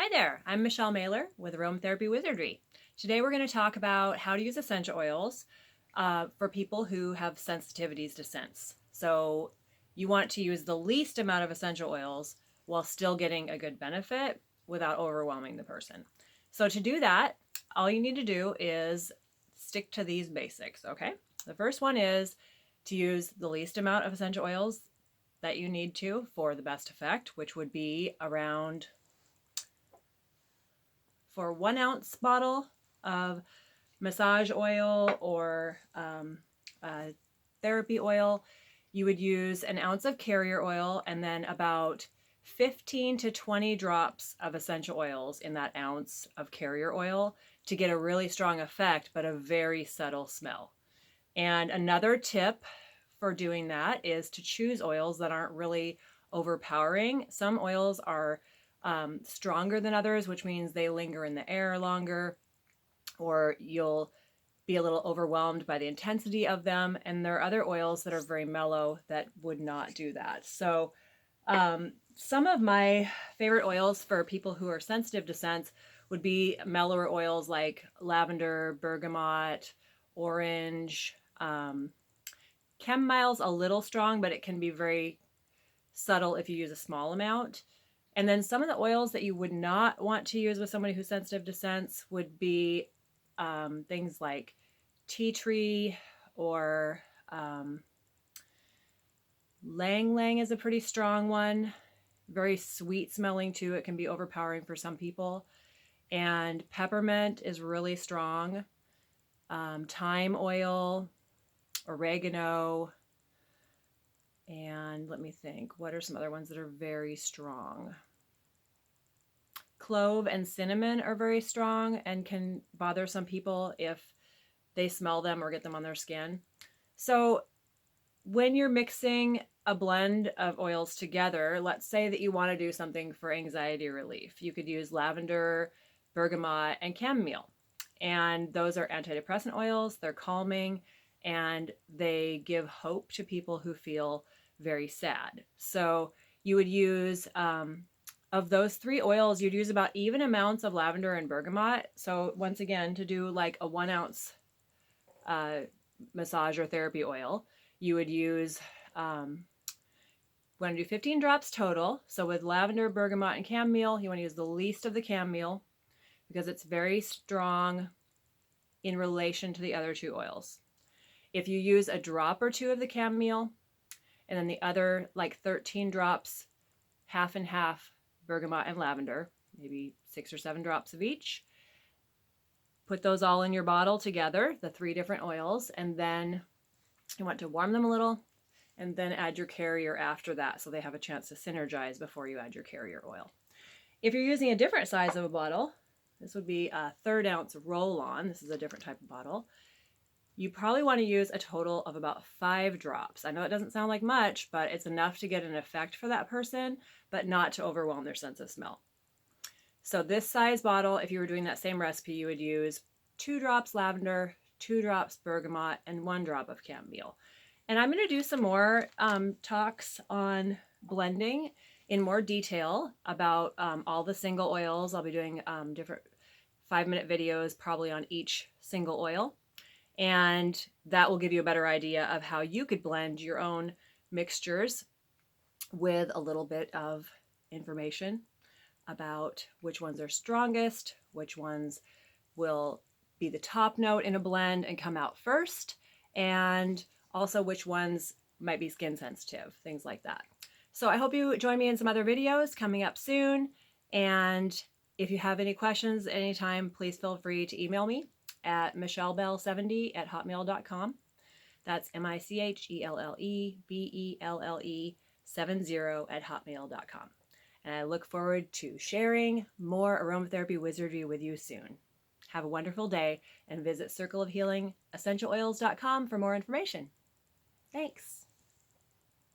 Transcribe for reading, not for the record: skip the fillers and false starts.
Hi there, I'm Michelle Mailer with Aromatherapy Wizardry. Today we're going to talk about how to use essential oils for people who have sensitivities to scents. So you want to use the least amount of essential oils while still getting a good benefit without overwhelming the person. So to do that, all you need to do is stick to these basics, okay? The first one is to use the least amount of essential oils that you need to for the best effect, which would be around, for 1 ounce bottle of massage oil or therapy oil, you would use an ounce of carrier oil and then about 15 to 20 drops of essential oils in that ounce of carrier oil to get a really strong effect, but a very subtle smell. And another tip for doing that is to choose oils that aren't really overpowering. Some oils are stronger than others, which means they linger in the air longer, or you'll be a little overwhelmed by the intensity of them. And there are other oils that are very mellow that would not do that. So some of my favorite oils for people who are sensitive to scents would be mellower oils like lavender, bergamot, orange. Chamomile's a little strong, but it can be very subtle if you use a small amount. And then some of the oils that you would not want to use with somebody who's sensitive to scents would be things like tea tree or lang lang is a pretty strong one. Very sweet smelling too. It can be overpowering for some people. And peppermint is really strong. Thyme oil, oregano, and let me think, what are some other ones that are very strong? Clove and cinnamon are very strong and can bother some people if they smell them or get them on their skin. So when you're mixing a blend of oils together, let's say that you want to do something for anxiety relief. You could use lavender, bergamot, and chamomile. And those are antidepressant oils. They're calming and they give hope to people who feel very sad. So you would use, of those three oils, you'd use about even amounts of lavender and bergamot. So once again, to do like a 1 ounce massage or therapy oil, you would use, want to do 15 drops total. So with lavender, bergamot, and chamomile, you want to use the least of the chamomile because it's very strong in relation to the other two oils. If you use a drop or two of the chamomile, and then the other like 13 drops, half and half, bergamot and lavender, maybe 6 or 7 drops of each. Put those all in your bottle together, the 3 different oils, and then you want to warm them a little and then add your carrier after that so they have a chance to synergize before you add your carrier oil. If you're using a different size of a bottle, this would be a 1/3 ounce roll-on. This is a different type of bottle. You probably want to use a total of about 5 drops. I know it doesn't sound like much, but it's enough to get an effect for that person, but not to overwhelm their sense of smell. So this size bottle, if you were doing that same recipe, you would use 2 drops lavender, 2 drops bergamot, and 1 drop of chamomile. And I'm going to do some more talks on blending in more detail about all the single oils. I'll be doing different 5-minute videos probably on each single oil. And that will give you a better idea of how you could blend your own mixtures with a little bit of information about which ones are strongest, which ones will be the top note in a blend and come out first, and also which ones might be skin sensitive, things like that. So I hope you join me in some other videos coming up soon. And if you have any questions at any time, please feel free to email me at michellebell70@hotmail.com. That's MICHELLEBELLE70@hotmail.com. And I look forward to sharing more aromatherapy wizardry with you soon. Have a wonderful day and visit circleofhealingessentialoils.com for more information. Thanks.